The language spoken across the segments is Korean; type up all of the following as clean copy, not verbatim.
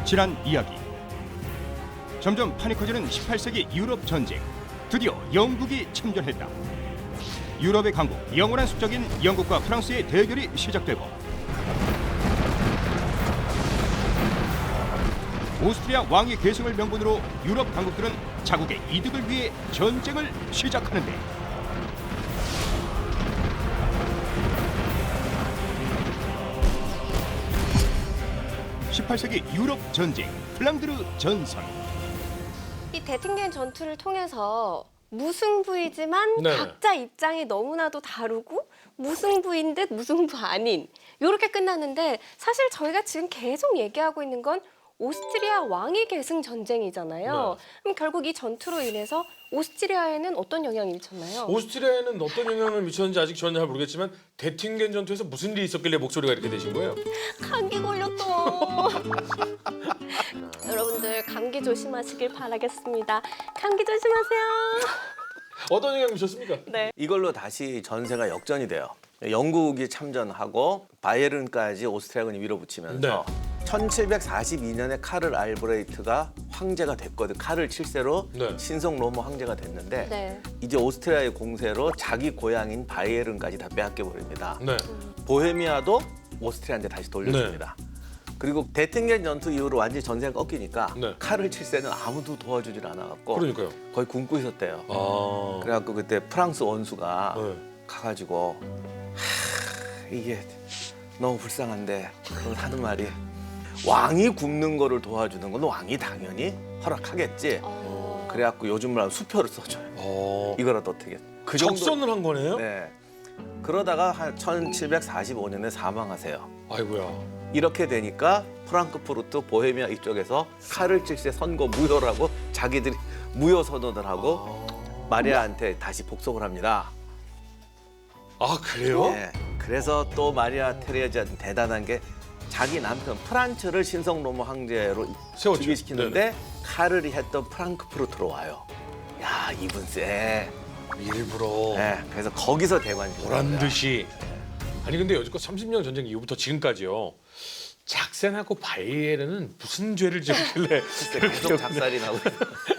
지난 이야기. 점점 판이 커지는 18세기 유럽 전쟁. 드디어 영국이 참전했다. 유럽의 강국, 영원한 숙적인 영국과 프랑스의 대결이 시작되고 오스트리아 왕위 계승을 명분으로 유럽 강국들은 자국의 이득을 위해 전쟁을 시작하는데 18세기 유럽 전쟁, 플랑드르 전선. 이 데팅겐 전투를 통해서 무승부이지만 네. 각자 입장이 너무나도 다르고 무승부인 듯 무승부 아닌 이렇게 끝났는데 사실 저희가 지금 계속 얘기하고 있는 건 오스트리아 왕위 계승 전쟁이잖아요. 그럼 결국 이 전투로 인해서 오스트리아에는 어떤 영향이 미쳤나요? 오스트리아에는 어떤 영향을 미쳤는지 아직 저는 잘 모르겠지만 데팅겐 전투에서 무슨 일이 있었길래 목소리가 이렇게 되신 거예요? 감기 걸렸어. 여러분들 감기 조심하시길 바라겠습니다. 감기 조심하세요. 어떤 영향을 미쳤습니까? 네. 이걸로 다시 전세가 역전이 돼요. 영국이 참전하고 바이에른까지 오스트리아군이 밀어붙이면서 1742년에 카를 알브레이트가 황제가 됐거든. 카를 7세로 네. 신성 로마 황제가 됐는데 네. 이제 오스트리아의 공세로 자기 고향인 바이에른까지 다 빼앗겨 버립니다. 네. 보헤미아도 오스트리아한테 다시 돌려줍니다. 그리고 데팅겐 전투 이후로 완전히 전세가 꺾이니까 네. 카를 7세는 아무도 도와주질 않아갖고 그러니까요. 거의 굶고 있었대요. 아. 그래갖고 그때 프랑스 원수가 네. 가가지고 이게 너무 불쌍한데 그럼 하는 말이 왕이 굶는 거를 도와주는 건 왕이 당연히 허락하겠지. 그래갖고 요즘으로 하면 수표를 써줘요. 이거라도 어떻게 그 정도. 적선을 한 거네요? 네. 그러다가 한 1745년에 사망하세요. 아이고야. 이렇게 되니까 프랑크푸르트 보헤미아 이쪽에서 카를 7세 선고 무효라고 자기들이 무효 선언을 하고 마리아한테 다시 복속을 합니다. 아 그래요? 네. 그래서 또 마리아 테레지아는 대단한 게 자기 남편 프란츠를 신성 로마 황제로 세웠죠. 즉위시키는데 카를이 했던 프랑크푸르트로 와요. 야 이분 쎄. 일부러 네. 그래서 거기서 대관이 보란 듯이. 아니 근데 여지껏 30년 전쟁 이후부터 지금까지요. 작센하고 바이에른은 무슨 죄를 지었길래 계속 작살이 나고.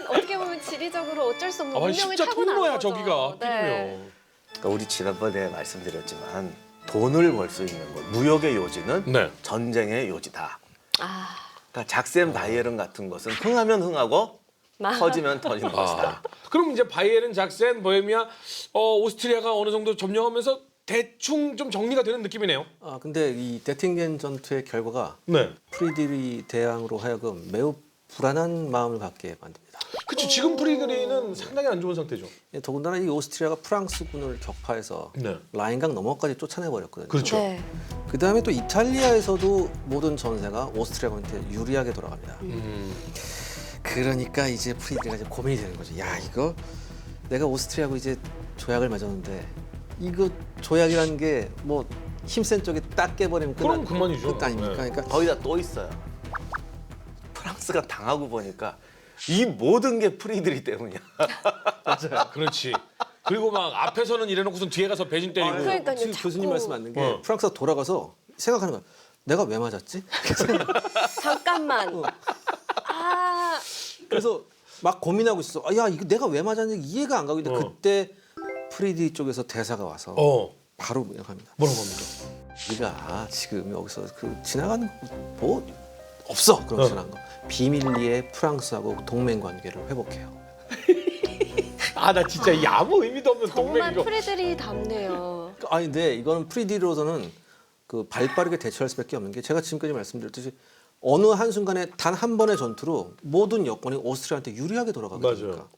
어떻게 보면 지리적으로 어쩔 수 없는 아, 운명을 진짜 타고 나는 통로야 거죠. 저기가 네. 하필이면. 그러니까 우리 지난번에 말씀드렸지만 돈을 벌 수 있는 것, 무역의 요지는 네. 전쟁의 요지다. 아, 그러니까 작센 바이에른 같은 것은 흥하면 흥하고 터지면 터지는 것이다. 그럼 이제 바이에른, 작센, 보헤미아, 오스트리아가 어느 정도 점령하면서 대충 좀 정리가 되는 느낌이네요. 아 근데 이 데팅겐 전투의 결과가 네. 프리드리 대왕으로 하여금 매우 불안한 마음을 갖게 만듭니다. 그렇죠. 지금 프리드리는 상당히 안 좋은 상태죠. 더군다나 이 오스트리아가 프랑스군을 격파해서 네. 라인강 너머까지 쫓아내버렸거든요. 그렇죠. 네. 그 다음에 또 이탈리아에서도 모든 전세가 오스트리아군한테 유리하게 돌아갑니다. 그러니까 이제 프리드리가 이제 고민이 되는 거죠. 야 이거 내가 오스트리아하고 이제 조약을 맺었는데 이거 조약이라는 게 뭐 힘센 쪽이 딱 깨버리면 그럼 그만이죠. 끝 아닙니까? 네. 그러니까 거기다 또 있어요. 프랑스가 당하고 보니까 이 모든 게 프리드리 때문이야. 그렇지. 그리고 막 앞에서는 이래놓고선 뒤에 가서 배신 때리고. 그러니까요. 지금 자꾸 교수님 말씀 맞는 게 어. 프랑스가 돌아가서 생각하는 거야. 내가 왜 맞았지? 잠깐만. 아, 그래서 막 고민하고 있어. 아, 야 이거 내가 왜 맞았는지 이해가 안 가고 있는데 그때 프리디 쪽에서 대사가 와서 바로 합니다. 뭐라고 합니까? 네가 지금 여기서 그 지나가는 뭐 없어 그런 지나간 거. 비밀리에 프랑스하고 동맹 관계를 회복해요. 아 나 진짜 이 아무 의미도 없는 동맹 정말 이거. 프레들이 답네요. 아니 근데 이거는 프리디로서는 그 발빠르게 대처할 수밖에 없는 게 제가 지금까지 말씀드렸듯이 어느 한순간에 단 한 번의 전투로 모든 여건이 오스트리아한테 유리하게 돌아가거든요. 맞아요.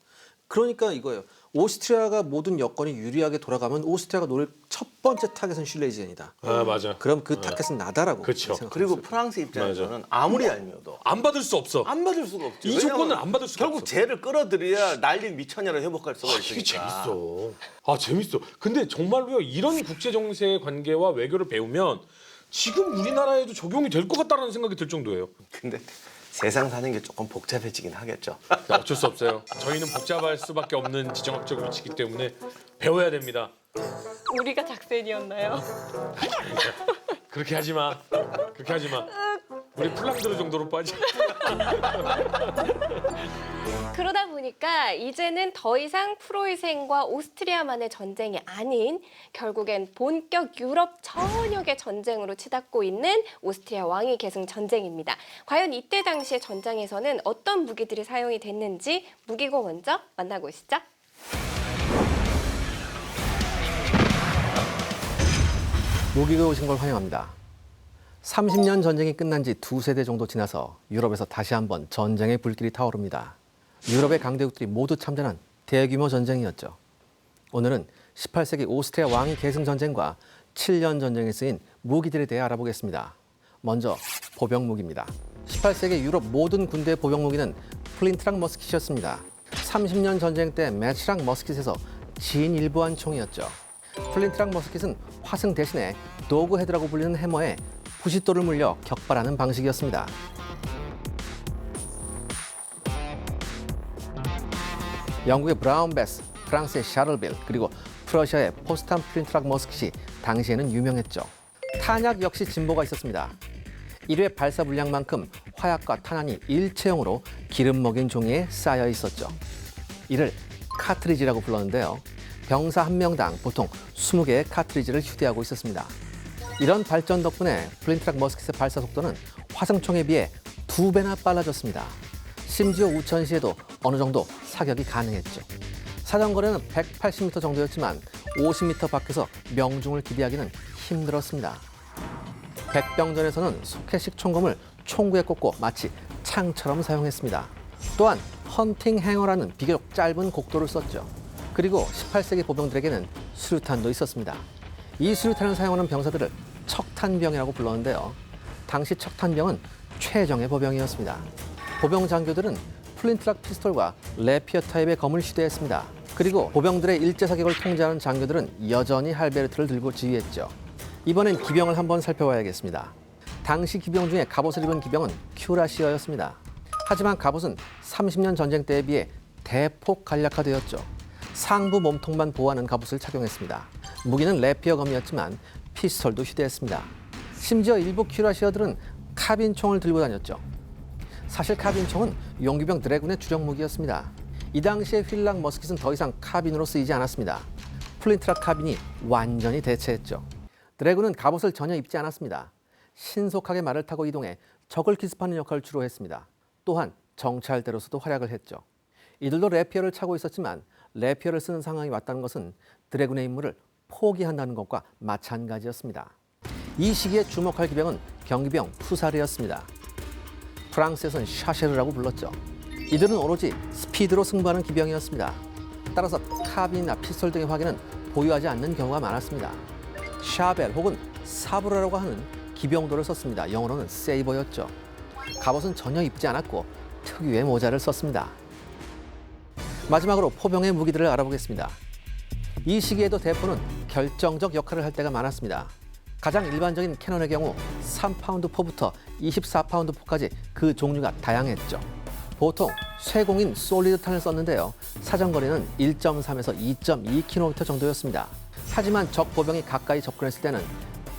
그러니까 이거예요. 오스트리아가 모든 여건이 유리하게 돌아가면 오스트리아가 노릴 첫 번째 타겟은 슐레지엔이다. 아 맞아. 그럼 그 타겟은 나다라고 그쵸. 생각합니다. 그리고 프랑스 입장에서는 아무리 얄미워도 안 받을 수 없어. 안 받을 수가 없죠. 이 조건은 왜냐면 안 받을 수가 결국 없어. 쟤를 끌어들여야 난리 미천이라 회복할 수가 있으니까. 이게 재밌어. 아 재밌어. 근데 정말로요 이런 국제 정세의 관계와 외교를 배우면 지금 우리나라에도 적용이 될 것 같다는 생각이 들 정도예요. 근데 세상 사는 게 조금 복잡해지긴 하겠죠. 어쩔 수 없어요. 저희는 복잡할 수밖에 없는 지정학적 위치이기 때문에 배워야 됩니다. 우리가 작센이었나요? 그렇게 하지 마. 그렇게 하지 마. 우리 플랑드르 정도로 빠지. 그러다 보니까 이제는 더 이상 프로이센과 오스트리아만의 전쟁이 아닌 결국엔 본격 유럽 전역의 전쟁으로 치닫고 있는 오스트리아 왕위 계승 전쟁입니다. 과연 이때 당시의 전장에서는 어떤 무기들이 사용이 됐는지 무기고 먼저 만나고 오시죠. 무기가 오신 걸 환영합니다. 30년 전쟁이 끝난 지 2세대 정도 지나서 유럽에서 다시 한번 전쟁의 불길이 타오릅니다. 유럽의 강대국들이 모두 참전한 대규모 전쟁이었죠. 오늘은 18세기 오스트리아 왕위 계승 전쟁과 7년 전쟁에 쓰인 무기들에 대해 알아보겠습니다. 먼저 보병 무기입니다. 18세기 유럽 모든 군대의 보병 무기는 플린트락 머스킷이었습니다. 30년 전쟁 때 매치락 머스킷에서 진일보한 총이었죠. 플린트락 머스킷은 화승 대신에 도그 헤드라고 불리는 해머에 부싯돌을 물려 격발하는 방식이었습니다. 영국의 브라운 베스, 프랑스의 샤를빌, 그리고 프러시아의 포스탄 플린트락 머스킷이 당시에는 유명했죠. 탄약 역시 진보가 있었습니다. 1회 발사 분량만큼 화약과 탄환이 일체형으로 기름 먹인 종이에 쌓여 있었죠. 이를 카트리지라고 불렀는데요. 병사 한 명당 보통 20개의 카트리지를 휴대하고 있었습니다. 이런 발전 덕분에 플린트락 머스킷의 발사 속도는 화승총에 비해 2배나 빨라졌습니다. 심지어 우천시에도 어느 정도 사격이 가능했죠. 사정거리는 180m 정도였지만 50m 밖에서 명중을 기대하기는 힘들었습니다. 백병전에서는 소켓식 총검을 총구에 꽂고 마치 창처럼 사용했습니다. 또한 헌팅 행어라는 비교적 짧은 곡도를 썼죠. 그리고 18세기 보병들에게는 수류탄도 있었습니다. 이 수류탄을 사용하는 병사들을 척탄병이라고 불렀는데요. 당시 척탄병은 최정예 보병이었습니다. 보병 장교들은 플린트락 피스톨과 레피어 타입의 검을 휴대했습니다. 그리고 보병들의 일제 사격을 통제하는 장교들은 여전히 할베르트를 들고 지휘했죠. 이번엔 기병을 한번 살펴봐야겠습니다. 당시 기병 중에 갑옷을 입은 기병은 큐라시어였습니다. 하지만 갑옷은 30년 전쟁 때에 비해 대폭 간략화되었죠. 상부 몸통만 보호하는 갑옷을 착용했습니다. 무기는 레피어 검이었지만 피스톨도 휴대했습니다. 심지어 일부 큐라시어들은 카빈총을 들고 다녔죠. 사실 카빈총은 용기병 드래군의 주력 무기였습니다. 이 당시의 휠락 머스킷은 더 이상 카빈으로 쓰이지 않았습니다. 플린트락 카빈이 완전히 대체했죠. 드래군은 갑옷을 전혀 입지 않았습니다. 신속하게 말을 타고 이동해 적을 기습하는 역할을 주로 했습니다. 또한 정찰대로서도 활약을 했죠. 이들도 레피어를 차고 있었지만 레피어를 쓰는 상황이 왔다는 것은 드래군의 임무를 포기한다는 것과 마찬가지였습니다. 이 시기에 주목할 기병은 경기병 푸사르였습니다. 프랑스에서는 샤쉐르라고 불렀죠. 이들은 오로지 스피드로 승부하는 기병이었습니다. 따라서 카빈이나 피스톨 등의 화기는 보유하지 않는 경우가 많았습니다. 샤벨 혹은 사브라라고 하는 기병도를 썼습니다. 영어로는 세이버였죠. 갑옷은 전혀 입지 않았고 특유의 모자를 썼습니다. 마지막으로 포병의 무기들을 알아보겠습니다. 이 시기에도 대포는 결정적 역할을 할 때가 많았습니다. 가장 일반적인 캐논의 경우 3파운드 포부터 24파운드 포까지 그 종류가 다양했죠. 보통 쇠공인 솔리드탄을 썼는데요. 사정거리는 1.3에서 2.2km 정도였습니다. 하지만 적 보병이 가까이 접근했을 때는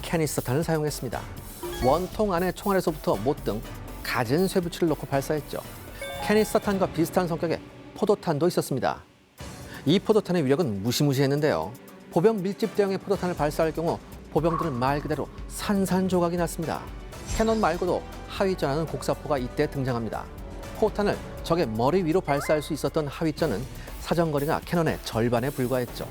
캐니스터탄을 사용했습니다. 원통 안에 총알에서부터 못 등 갖은 쇠붙이를 넣고 발사했죠. 캐니스터탄과 비슷한 성격의 포도탄도 있었습니다. 이 포도탄의 위력은 무시무시했는데요. 보병 밀집 대형의 포도탄을 발사할 경우 보병들은 말 그대로 산산조각이 났습니다. 캐논 말고도 하위전하는 곡사포가 이때 등장합니다. 포탄을 적의 머리 위로 발사할 수 있었던 하위전은 사정거리가 캐논의 절반에 불과했죠.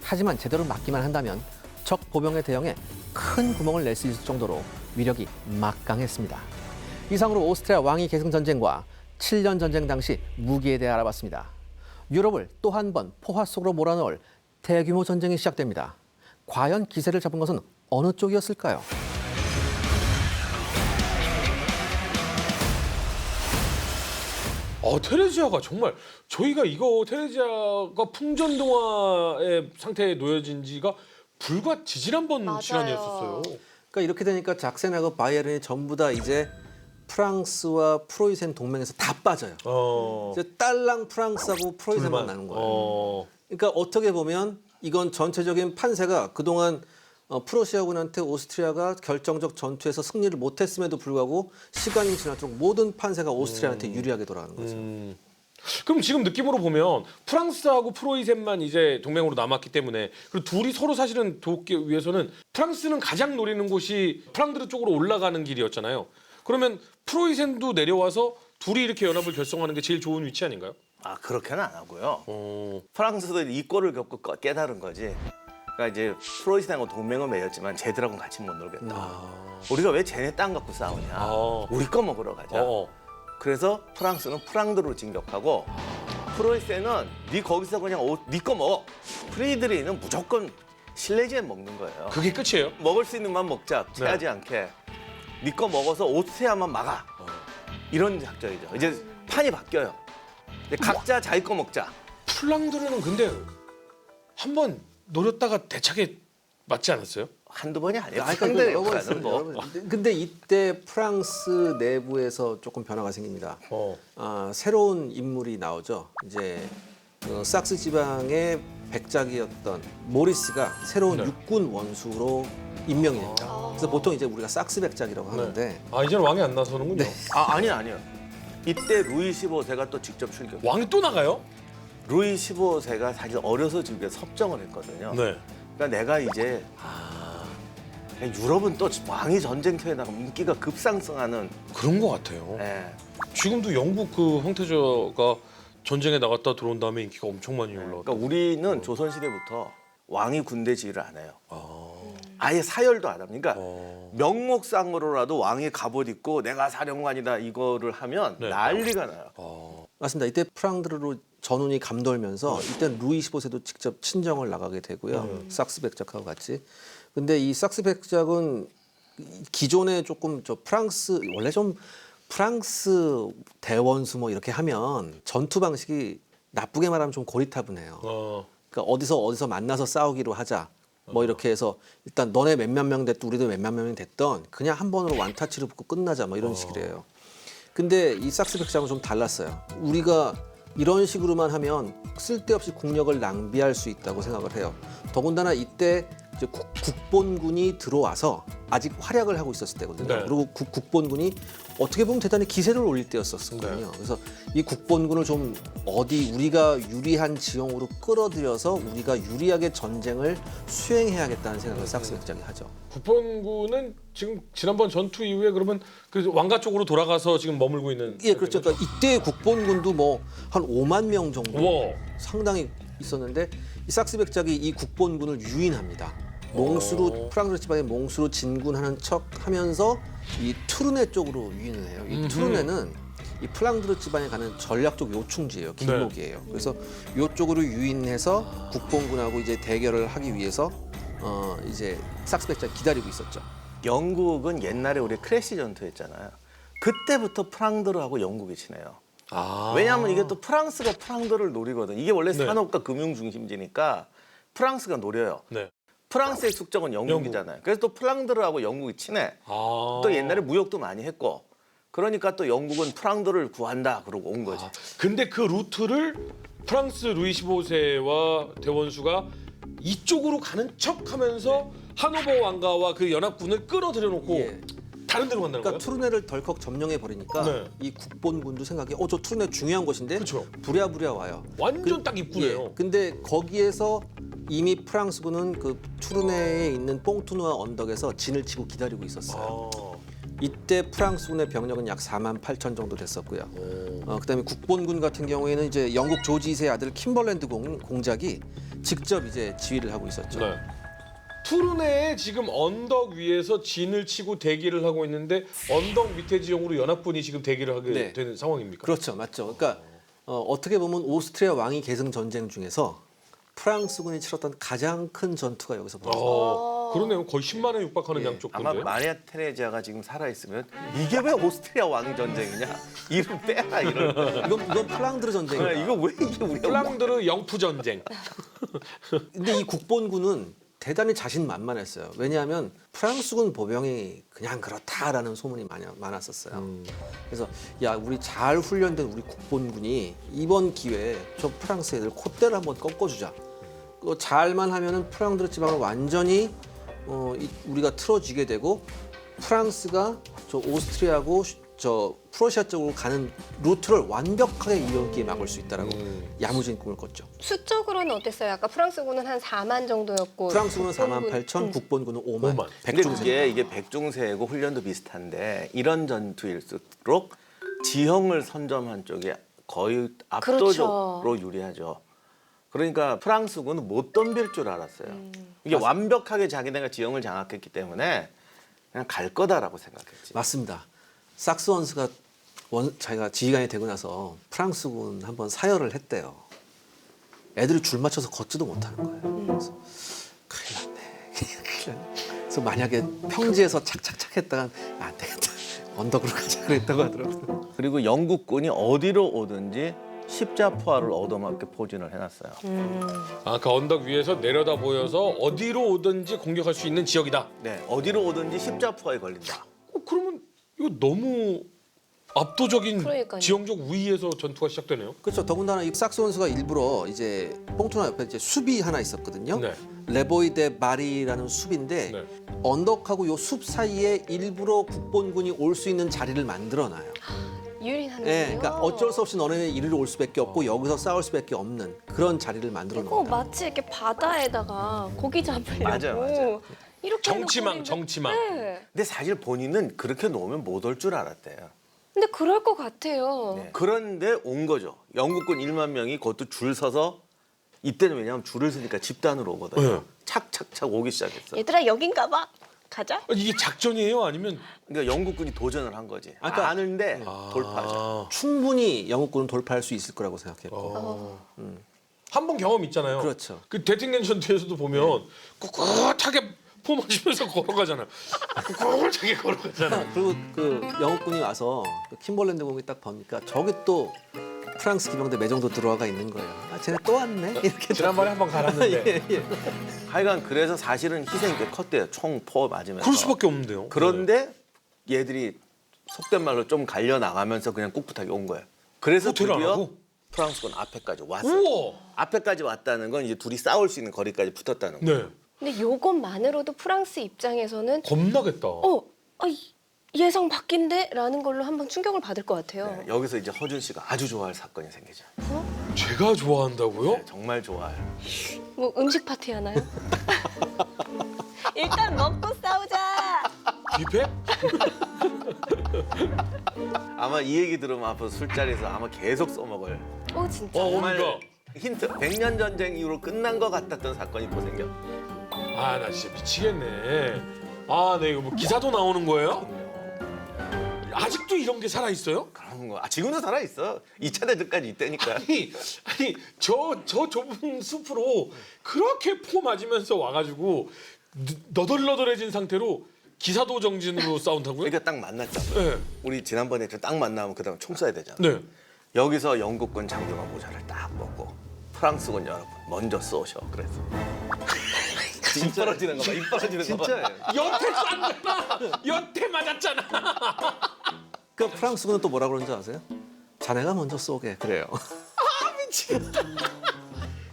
하지만 제대로 맞기만 한다면 적 보병의 대형에 큰 구멍을 낼 수 있을 정도로 위력이 막강했습니다. 이상으로 오스트리아 왕위 계승 전쟁과 7년 전쟁 당시 무기에 대해 알아봤습니다. 유럽을 또 한 번 포화 속으로 몰아넣을 대규모 전쟁이 시작됩니다. 과연 기세를 잡은 것은 어느 쪽이었을까요? 테레지아가 정말 저희가 이거 테레지아가 풍전동화의 상태에 놓여진 지가 불과 지지난 번 맞아요. 시간이었었어요. 그러니까 이렇게 되니까 작센하고 바이에른이 전부 다 이제 프랑스와 프로이센 동맹에서 다 빠져요. 이제 딸랑 프랑스하고 프로이센만 나는 거예요. 그러니까 어떻게 보면 이건 전체적인 판세가 그동안 프로시아군한테 오스트리아가 결정적 전투에서 승리를 못했음에도 불구하고 시간이 지나도록 모든 판세가 오스트리아한테 유리하게 돌아가는 거죠. 그럼 지금 느낌으로 보면 프랑스하고 프로이센만 이제 동맹으로 남았기 때문에 그리고 둘이 서로 사실은 돕기 위해서는 프랑스는 가장 노리는 곳이 프랑드르 쪽으로 올라가는 길이었잖아요. 그러면 프로이센도 내려와서 둘이 이렇게 연합을 결성하는 게 제일 좋은 위치 아닌가요? 아 그렇게는 안 하고요. 프랑스도 이 꼴을 겪고 깨달은 거지. 그러니까 이제 프로이센하고 동맹을 맺었지만 쟤들하고는 같이 못 놀겠다. 우리가 왜 쟤네 땅 갖고 싸우냐. 우리 거 먹으러 가자. 그래서 프랑스는 프랑드로 진격하고 프로이센은 네 거기서 그냥 네 거 먹어. 프리드리히는 무조건 실내지에 먹는 거예요. 그게 끝이에요? 먹을 수 있는 만 먹자. 체하지 않게. 네 거 먹어서 오스트리아만 막아. 이런 작전이죠. 이제 판이 바뀌어요. 이제 각자 자기 거 먹자. 프랑드르는 근데 한번 노렸다가 대차게 맞지 않았어요? 한두 번이 아니에요. 근데 프랑드르는 뭐. 근데 이때 프랑스 내부에서 조금 변화가 생깁니다. 새로운 인물이 나오죠. 이제 sak스 지방의 백작이었던 모리스가 새로운 육군 원수로 임명이 됩니다. 그래서 보통 이제 우리가 sak스 백작이라고 하는데 아 이제는 왕이 안 나서는군요. 아니요. 이때 루이 15세가 또 직접 출격. 왕이 또 나가요? 루이 15세가 사실 어려서 지금 섭정을 했거든요. 네. 그러니까 내가 이제 유럽은 또 왕이 전쟁터에 나가면 인기가 급상승하는. 그런 것 같아요. 예. 지금도 영국 그 황태자가 전쟁에 나갔다 들어온 다음에 인기가 엄청 많이 올라왔다. 그러니까 우리는 조선 시대부터 왕이 군대 지휘를 안 해요. 아예 사열도 안 합니다. 그러니까 명목상으로라도 왕이 갑옷 입고 내가 사령관이다 이거를 하면 네. 난리가 나요. 맞습니다. 이때 프랑드르로 전운이 감돌면서 이때 루이 15세도 직접 친정을 나가게 되고요. sak스 백작하고 같이. 근데 이 sak스 백작은 기존에 조금 프랑스 원래 좀 프랑스 대원수 뭐 이렇게 하면 전투 방식이 나쁘게 말하면 좀 고리타분해요. 그러니까 어디서 만나서 싸우기로 하자. 뭐 이렇게 해서 일단 너네 몇몇 명 됐든 우리도 몇몇 명이 됐던 그냥 한 번으로 완타치를 붙고 끝나자 뭐 이런 식이래요. 근데 이 sak스 백작은 좀 달랐어요. 우리가 이런 식으로만 하면 쓸데없이 국력을 낭비할 수 있다고 생각을 해요. 더군다나 이때 이제 국본군이 들어와서 아직 활약을 하고 있었을 때거든요. 네. 그리고 국본군이 어떻게 보면 대단히 기세를 올릴 때였었거든요. 그래서 이 국본군을 좀 어디 우리가 유리한 지형으로 끌어들여서 우리가 유리하게 전쟁을 수행해야겠다는 생각을 sak스 백작이 하죠. 국본군은 지금 지난번 전투 이후에 그러면 그 왕가 쪽으로 돌아가서 지금 머물고 있는. 예, 그렇죠. 그러니까 이때 국본군도 뭐 한 5만 명 정도 우와. 상당히 있었는데 이 sak스 백작이 이 국본군을 유인합니다. 몽수로 프랑스 지방의 몽수로 진군하는 척하면서 이 투르네 쪽으로 유인을 해요. 이 투르네는 이 프랑드르 지방에 가는 전략적 요충지예요. 길목이에요. 그래서 이쪽으로 유인해서 국본군하고 이제 대결을 하기 위해서 이제 sak스 백작이 기다리고 있었죠. 영국은 옛날에 우리 크래시 전투했잖아요. 그때부터 프랑드르하고 영국이 친해요. 왜냐하면 이게 또 프랑스가 프랑드르를 노리거든. 이게 원래 네. 산업과 금융 중심지니까 프랑스가 노려요. 네. 프랑스의 숙적은 영국이잖아요. 그래서 또 프랑드르하고 영국이 친해. 또 옛날에 무역도 많이 했고. 그러니까 또 영국은 프랑드르를 구한다 그러고 온 거지. 근데 그 루트를 프랑스 루이 15세와 대원수가 이쪽으로 가는 척하면서 하노버 왕가와 그 연합군을 끌어들여 놓고 예. 다른 데로 간다는 그러니까 거예요? 투르네를 덜컥 점령해 버리니까 네. 이 국본군도 생각해, 저 투르네 중요한 곳인데 그쵸. 부랴부랴 와요. 완전 딱 입구네요. 예, 근데 거기에서 이미 프랑스군은 그 투르네에 있는 뽕투누아 언덕에서 진을 치고 기다리고 있었어요. 이때 프랑스군의 병력은 약 4만 8천 정도 됐었고요. 그다음에 국본군 같은 경우에는 이제 영국 조지 2세의 아들 킴벌랜드 공작이 직접 이제 지휘를 하고 있었죠. 네. 투르네에 지금 언덕 위에서 진을 치고 대기를 하고 있는데 언덕 밑에 지형으로 연합군이 지금 대기를 하게 네. 되는 상황입니까? 그렇죠, 맞죠. 그러니까 어떻게 보면 오스트리아 왕위 계승 전쟁 중에서 프랑스군이 치렀던 가장 큰 전투가 여기서 벌어집니다. 그러네요. 거의 10만에 육박하는 예. 양쪽 아마 군데. 마리아 테레지아가 지금 살아있으면 이게 왜 오스트리아 왕위 전쟁이냐? 이름 빼라 이런. 이건 플랑드르 전쟁이다. 이거 왜 이게 우리가 플랑드르 영프 전쟁. 근데 이 국본군은 대단히 자신만만했어요. 왜냐하면 프랑스군 보병이 그냥 그렇다라는 소문이 많았었어요. 그래서 야, 우리 잘 훈련된 우리 국본군이 이번 기회에 저 프랑스 애들 콧대를 한번 꺾어주자. 잘만 하면은 프랑드르 지방을 완전히 우리가 틀어지게 되고 프랑스가 저 오스트리아하고 저 프러시아 쪽으로 가는 루트를 완벽하게 이어기에 막을 수 있다라고 야무진 꿈을 꿨죠. 수적으로는 어땠어요? 아까 프랑스군은 한 4만 정도였고 프랑스군은 4만 국본군- 8천, 국본군은 5만. 5만. 근데 이게 백중세고 훈련도 비슷한데 이런 전투일수록 지형을 선점한 쪽이 거의 압도적으로 유리하죠. 그러니까 프랑스군은 못 덤빌 줄 알았어요. 이게 완벽하게 자기네가 지형을 장악했기 때문에 그냥 갈 거다라고 생각했지. 맞습니다. sak스원스가 자기가 지휘관이 되고 나서 프랑스군 한번 사열을 했대요. 애들이 줄 맞춰서 걷지도 못하는 거예요. 그래서 큰일 났네. 큰일 났네. 그래서 만약에 평지에서 착착착 했다간 안 되겠다. 언덕으로 가자 그랬다고 하더라고요. 그리고 영국군이 어디로 오든지 십자포화를 얻어맞게 포진을 해놨어요. 아, 그 언덕 위에서 내려다 보여서 어디로 오든지 공격할 수 있는 지역이다. 네, 어디로 오든지 십자포화에 걸린다. 그러면 이거 너무 압도적인 그러니까요. 지형적 우위에서 전투가 시작되네요. 그렇죠. 더군다나 이 sak스원스가 일부러 이제 뽕투나 옆에 이제 숲이 하나 있었거든요. 네. 레보이데 마리라는 숲인데 네. 언덕하고 요 숲 사이에 일부러 국본군이 올 수 있는 자리를 만들어놔요. 유린하는군요. 예, 그러니까 어쩔 수 없이 너네는 이리로 올 수밖에 없고 여기서 싸울 수밖에 없는 그런 자리를 만들어 이거 놓는다. 마치 이렇게 바다에다가 고기 잡으려고 맞아요. 이렇게 정치망, 해놓고 정치망. 네. 근데 사실 본인은 그렇게 놓으면 못 올 줄 알았대요. 근데 그럴 것 같아요. 네. 그런데 온 거죠. 영국군 1만 명이 그것도 줄 서서 이때는 왜냐하면 줄을 서니까 집단으로 오거든요. 네. 착착착 오기 시작했어. 얘들아 여긴가 봐. 가자. 이게 작전이에요? 아니면 그러니까 영국군이 도전을 한 거지. 그러니까- 아는데 돌파하죠. 충분히 영국군은 돌파할 수 있을 거라고 생각했고. 한 번 경험 있잖아요. 그렇죠. 그 대팅된 전투에서도 보면 꿋꿋하게 포 맞으면서 걸어가잖아요. 꿋꿋하게 걸어가잖아요. 그리고 그 영국군이 와서 그 킴벌랜드 공이 딱 보니까 저기 또 프랑스 기병대 매정도 들어와가 있는 거예요. 아, 쟤네 또 왔네? 이렇게 지난번에 한 번 갈았는데. 예, 예. 하여간 그래서 사실은 희생이 꽤 컸대요. 총 포 맞으면서. 그럴 수밖에 없는데요. 그런데 얘들이 속된 말로 좀 갈려 나가면서 그냥 꿋꿋하게 온 거예요. 그래서 호텔 안 드디어 하고? 프랑스군 앞에까지 왔어요. 우와. 앞에까지 왔다는 건 이제 둘이 싸울 수 있는 거리까지 붙었다는 거예요. 네. 근데 요것만으로도 프랑스 입장에서는 겁나겠다. 예상 바뀐데? 라는 걸로 한번 충격을 받을 것 같아요. 네, 여기서 이제 허준 씨가 아주 좋아할 사건이 생기죠. 제가 좋아한다고요? 네, 정말 좋아해요. 뭐 음식 파티 하나요? 일단 먹고 싸우자. 뷔페? 아마 이 얘기 들으면 앞으로 술자리에서 아마 계속 써먹을. 오 진짜. 정말 그러니까. 힌트. 100년 전쟁 이후로 끝난 것 같았던 사건이 또 생겨. 아, 나 진짜 미치겠네. 아, 네, 이거 뭐 기사도 나오는 거예요? 아직도 이런 게 살아 있어요? 그런 거. 지금도 살아 있어. 2차 대전까지 있다니까. 아니 저 좁은 숲으로 그렇게 포 맞으면서 와가지고 너덜너덜해진 상태로 기사도 정진으로 싸운다고요? 그러니까 딱 만났잖아. 네. 우리 지난번에 딱 만나면 그다음 총 쏴야 되잖아. 네. 여기서 영국군 장교가 모자를 딱 벗고 프랑스군 여러분 먼저 쏘셔. 그래서 입 벌어지는 거 봐. 입 벌어지는 거 봐. 진짜예요. 연태 쐈잖아. 연태 맞았잖아. 그 프랑스군은 또 뭐라 그러는지 아세요? 자네가 먼저 쏘게 그래요.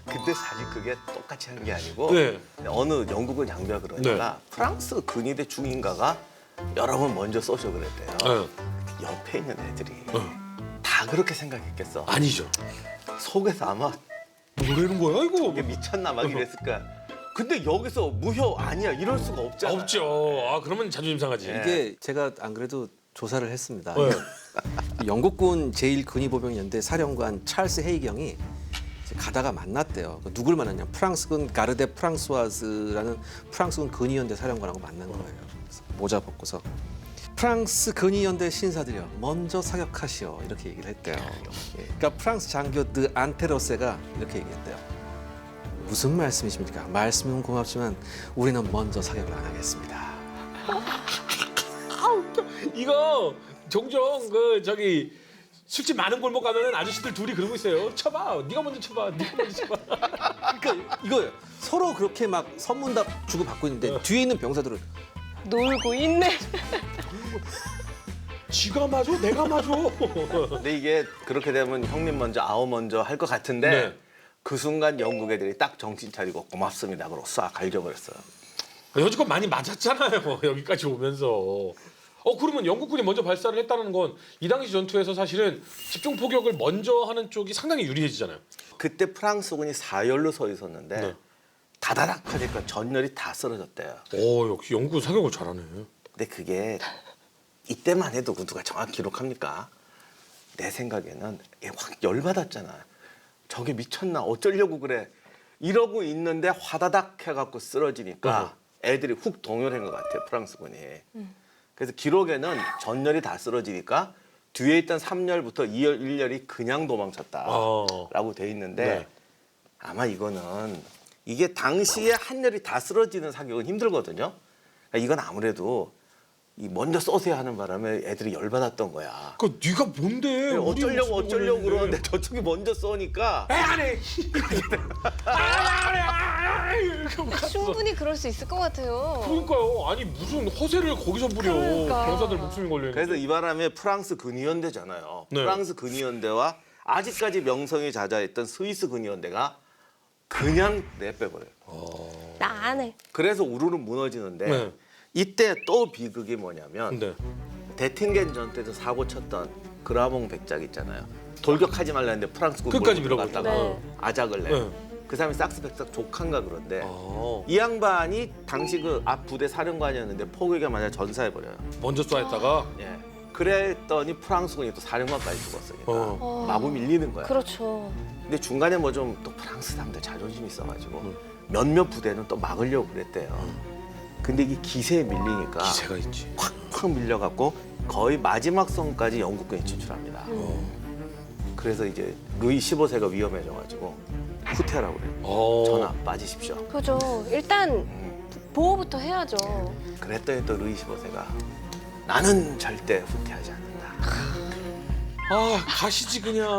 근데 사실 그게 똑같이 한 게 아니고 네. 어느 영국군 장교가 그러니까 프랑스 근위대 중인가가 여러 번 먼저 쏘셔 그랬대요. 네. 옆에 있는 애들이 다 그렇게 생각했겠어. 아니죠. 속에서 아마 뭐라는 거야 이거? 이게 미쳤나 막 이랬을 거야. 근데 여기서 무효 아니야 이럴 수가 없잖아. 없죠. 아 그러면 자존심 상하지. 네. 이게 제가 안 그래도 조사를 했습니다. 네. 영국군 제1근위보병연대 사령관 찰스 헤이경이 이제 가다가 만났대요. 누굴 만났냐? 프랑스군 가르데 프랑스와즈라는 프랑스군 근위연대 사령관하고 만난 거예요. 그래서 모자 벗고서 프랑스 근위연대 신사들이여 먼저 사격하시오 이렇게 얘기를 했대요. 예. 그러니까 프랑스 장교 드 안테로세가 이렇게 얘기했대요. 무슨 말씀이십니까? 말씀은 고맙지만 우리는 먼저 사격을 안 하겠습니다. 이거 종종 그 저기 술집 많은 골목 가면은 아저씨들 둘이 그러고 있어요. 쳐봐. 네가 먼저 쳐봐. 네가 먼저 쳐봐. 그러니까 이거예요. 서로 그렇게 막 선문답 주고 받고 있는데 뒤에 있는 병사들은 놀고 있네. 지가 맞아? 내가 맞아? 근데 이게 그렇게 되면 형님 먼저 아우 먼저 할 것 같은데 네. 그 순간 영국 애들이 딱 정신 차리고 고맙습니다. 그러고 싹 갈겨버렸어요. 여지껏 많이 맞았잖아요. 여기까지 오면서. 그러면 영국군이 먼저 발사를 했다는 건 이 당시 전투에서 사실은 집중 포격을 먼저 하는 쪽이 상당히 유리해지잖아요. 그때 프랑스군이 4열로 서 있었는데 네. 다다닥 하니까 전열이 다 쓰러졌대요. 역시 영국은 사격을 잘하네. 근데 그게 이때만 해도 그 누가 정확히 기록합니까? 내 생각에는 얘 확 열받았잖아. 저게 미쳤나? 어쩌려고 그래? 이러고 있는데 화다닥 해갖고 쓰러지니까 애들이 훅 동요한 것 같아요. 프랑스군이. 그래서 기록에는 전열이 다 쓰러지니까 뒤에 있던 3열부터 2열, 1열이 그냥 도망쳤다라고 돼 있는데 네. 아마 이거는 이게 당시에 한 열이 다 쓰러지는 사격은 힘들거든요. 그러니까 이건 아무래도 이 먼저 쏘세요 하는 바람에 애들이 열받았던 거야. 그 네가 뭔데? 어쩌려고 그러는데 저쪽이 먼저 쏘니까 안 해. 이렇게 막 갔어. 충분히 그럴 수 있을 것 같아요. 그러니까요. 아니 무슨 허세를 거기서 부려. 그러니까. 병사들 목숨이 걸려. 그래서 이 바람에 프랑스 근위연대잖아요. 네. 프랑스 근위연대와 아직까지 명성이 자자했던 스위스 근위연대가 그냥 내빼버려요. 나 안 해. 그래서 우르르 무너지는데 네. 이때 또 비극이 뭐냐면 네. 데팅겐 전투에서 사고 쳤던 그라몽 백작 있잖아요. 돌격하지 말라는데 프랑스 군 끝까지 몰고 밀어버렸다. 들어갔다가 네. 아작을 내. 네. 그 사람이 삭스 백작 조카인가 그런데 아, 이 양반이 당시 그 앞 부대 사령관이었는데 포격에 맞아 전사해버려요. 먼저 쏴했다가 예. 그랬더니 프랑스군이 또 사령관까지 죽었으니까 어. 마구 밀리는 거야. 그렇죠. 근데 중간에 뭐 좀 또 프랑스 사람들 자존심이 있어가지고 몇몇 부대는 또 막으려고 그랬대요. 근데 이게 기세에 밀리니까 기세가 있지. 확 밀려갖고 거의 마지막 선까지 영국군이 진출합니다. 그래서 이제 루이 15세가 위험해져가지고 후퇴하라고 그래요. 전화 빠지십시오. 그죠. 일단 보호부터 해야죠. 그랬더니 또 루이 15세가 나는 절대 후퇴하지 않는다. 가시지 그냥.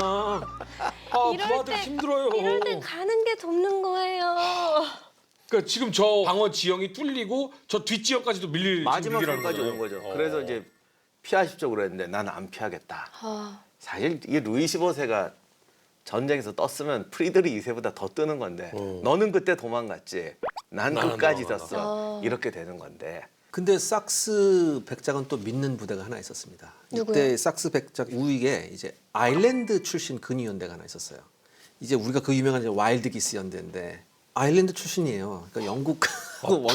부하들 힘들어요. 이럴 땐 가는 게 돕는 거예요. 그러니까 지금 저 방어 지형이 뚫리고 저 뒷 지역까지도 밀릴 마지막 지금 선까지 밀리라는 온 거죠. 거잖아요. 그래서 이제 피하십시오 그랬는데 나는 안 피하겠다. 아, 사실 이게 루이 15세가 전쟁에서 떴으면 프리드리 2세보다 더 뜨는 건데 너는 그때 도망갔지. 난 나는 끝까지 도망간다. 졌어. 이렇게 되는 건데. 근데 삭스 백작은 또 믿는 부대가 하나 있었습니다. 누구요? 이때 삭스 백작 우익에 이제 아일랜드 출신 근위연대가 하나 있었어요. 이제 우리가 그 유명한 이제 와일드 기스 연대인데 아일랜드 출신이에요. 그러니까 영국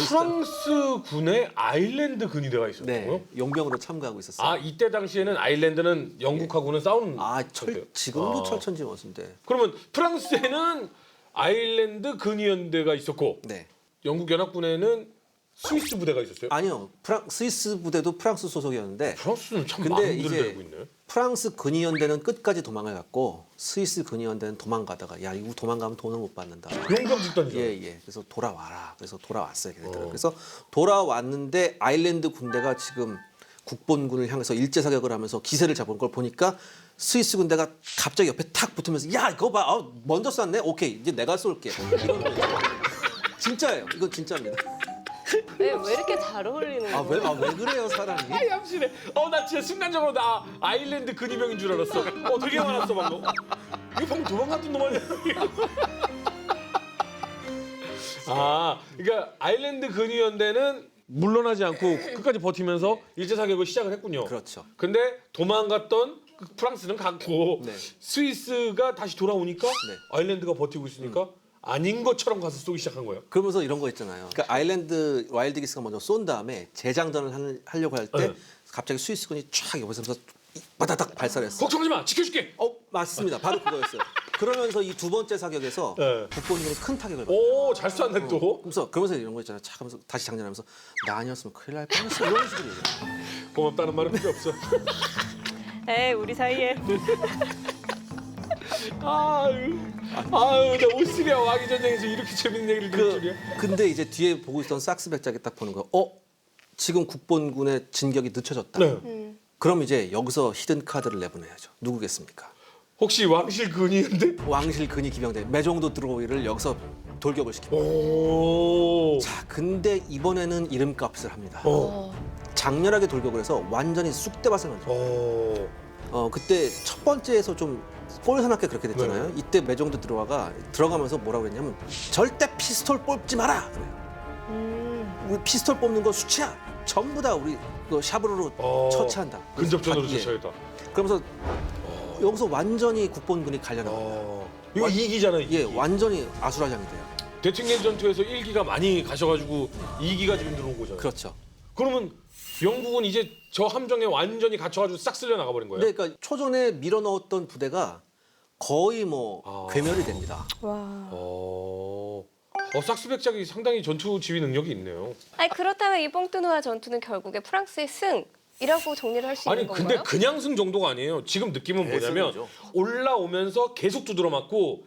프랑스 군에 아일랜드 근위대가 있었고요. 네, 용병으로 참가하고 있었어요. 이때 당시에는 아일랜드는 영국하고는 싸우는 상태예요. 지금도 철천지원수인데. 그러면 프랑스에는 아일랜드 근위연대가 있었고 네. 영국 연합군에는 스위스 부대가 있었어요. 아니요. 스위스 부대도 프랑스 소속이었는데 프랑스는 참 근데 많은 이제 분들이 되고 있네. 프랑스 근위연대는 끝까지 도망을 갔고 스위스 근위연대는 도망가다가 야 이거 도망가면 돈을 못 받는다. 용감 집단이죠. 예. 그래서 돌아와라. 그래서 돌아왔어요. 걔네들은. 그래서 돌아왔는데 아일랜드 군대가 지금 국본군을 향해서 일제 사격을 하면서 기세를 잡은 걸 보니까 스위스 군대가 갑자기 옆에 탁 붙으면서 야 이거 봐. 먼저 쐈네. 오케이. 이제 내가 쏠게. 이런 거예요. 진짜예요. 이건 진짜입니다. 왜 이렇게 잘 어울리는 거예요? 왜 그래요, 사람이? 얌실해. 나 진짜 순간적으로 나 아일랜드 근위병인 줄 알았어. 되게 많았어 방금. 이거 방금 도망갔던 놈 아니야? 그러니까 아일랜드 근위연대는 물러나지 않고 끝까지 버티면서 일제 사격을 시작을 했군요. 그렇죠. 근데 도망갔던 프랑스는 갔고 네. 스위스가 다시 돌아오니까 네. 아일랜드가 버티고 있으니까 아닌 것처럼 가서 쏘기 시작한 거예요. 그러면서 이런 거 있잖아요. 그러니까 아일랜드 와일드 기스가 먼저 쏜 다음에 재장전을 하려고 할 때 네. 갑자기 스위스군이 쫙 옆에서 바다닥 발사를 했어. 걱정하지 마, 지켜줄게. 맞습니다. 바로 그거였어요. 그러면서 이 두 번째 사격에서 네. 국본군이 큰 타격을 받아요. 오, 잘 쐈네 또. 그러면서 이런 거 있잖아요. 착 하면서 다시 장전하면서 나 아니었으면 큰일 날 뻔했어. 이런 식으로 얘기해요. 고맙다는 말은 필요 없어. 에이, 우리 사이에. 나 오스트리아 왕위 전쟁에서 이렇게 재밌는 얘기를 들을 줄이야. 근데 이제 뒤에 보고 있던 삭스 백작이 딱 보는 거예요. 지금 국본군의 진격이 늦춰졌다. 네. 그럼 이제 여기서 히든 카드를 내보내야죠. 누구겠습니까? 혹시 왕실 근위인데? 왕실 근위 기병대 매정도 드로이를 여기서 돌격을 시킵니다. 오. 자, 근데 이번에는 이름값을 합니다. 어. 장렬하게 돌격을 해서 완전히 쑥대밭을 만들어요. 그때 첫 번째에서 좀 꼴사납게 그렇게 됐잖아요. 이때 매정도 들어가면서 뭐라고 그랬냐면 절대 피스톨 뽑지 마라. 그래요. 우리 피스톨 뽑는 거 수치야. 전부 다 우리 그 샤브로로 처치한다. 근접전으로 예. 처치하겠다. 그러면서 여기서 완전히 국본군이 갈려나갑니다. 이거 2기잖아요. 예, 완전히 아수라장이 돼요. 대칭겐 전투에서 1기가 많이 가셔가지고 2기가 지금 들어온 거잖아요. 그렇죠. 그러면 영국은 이제 저 함정에 완전히 갇혀가지고 싹 쓸려 나가버린 거예요. 근데 그러니까 초전에 밀어 넣었던 부대가 거의 뭐 괴멸이 됩니다. 와. 삭스백작이 상당히 전투 지휘 능력이 있네요. 아니 그렇다면 이 뽕뜨누아 전투는 결국에 프랑스의 승이라고 정리를 할 수 있는 아니 건가요? 근데 그냥 승 정도가 아니에요. 지금 느낌은 뭐냐면 대승이죠. 올라오면서 계속 두드려 맞고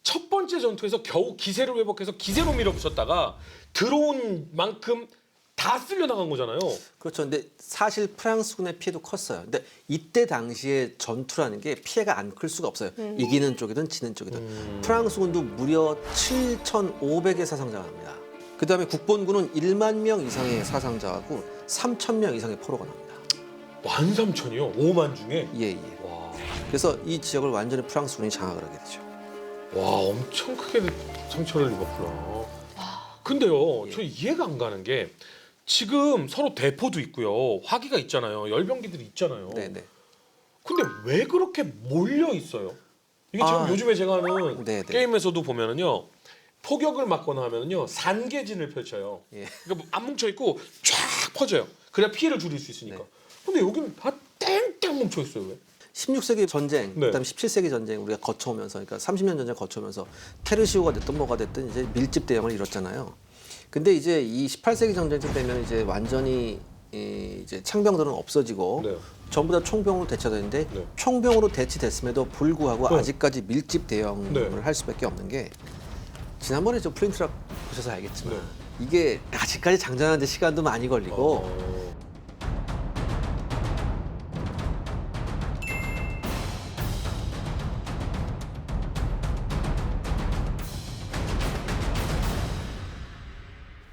첫 번째 전투에서 겨우 기세를 회복해서 기세로 밀어붙였다가 들어온 만큼 다 쓸려 나간 거잖아요. 그렇죠. 근데 사실 프랑스군의 피해도 컸어요. 근데 이때 당시에 전투라는 게 피해가 안 클 수가 없어요. 이기는 쪽이든 지는 쪽이든. 프랑스군도 무려 7,500의 사상자가 납니다. 그다음에 국본군은 1만 명 이상의 사상자하고 3,000명 이상의 포로가 납니다. 13,000이요? 5만 중에? 예. 와, 그래서 이 지역을 완전히 프랑스군이 장악을 하게 되죠. 와 엄청 크게 상처를 입었구나. 근데요, 저 이해가 안 가는 게 지금 서로 대포도 있고요, 화기가 있잖아요, 열병기들이 있잖아요. 네네. 근데 왜 그렇게 몰려 있어요? 이게 지금 요즘에 제가 하는 네네. 게임에서도 보면은요, 포격을 맞거나 하면은요 산계진을 펼쳐요. 예. 그러니까 안 뭉쳐 있고 쫙 퍼져요. 그래야 피해를 줄일 수 있으니까. 근데 여기는 다 땡땡 뭉쳐 있어요. 왜? 16세기 전쟁, 네. 그다음에 17세기 전쟁 우리가 거쳐오면서, 그러니까 30년 전쟁 거쳐오면서 테르시오가 됐든 뭐가 됐든 이제 밀집 대응을 이뤘잖아요. 근데 이제 이 18세기 전쟁 되면 이제 완전히 이제 창병들은 없어지고 네. 전부 다 총병으로 대체되는데 네. 총병으로 대치됐음에도 불구하고 네. 아직까지 밀집 대응을 네. 할 수밖에 없는 게, 지난번에 저 플린트락 보셔서 알겠지만 네. 이게 아직까지 장전하는데 시간도 많이 걸리고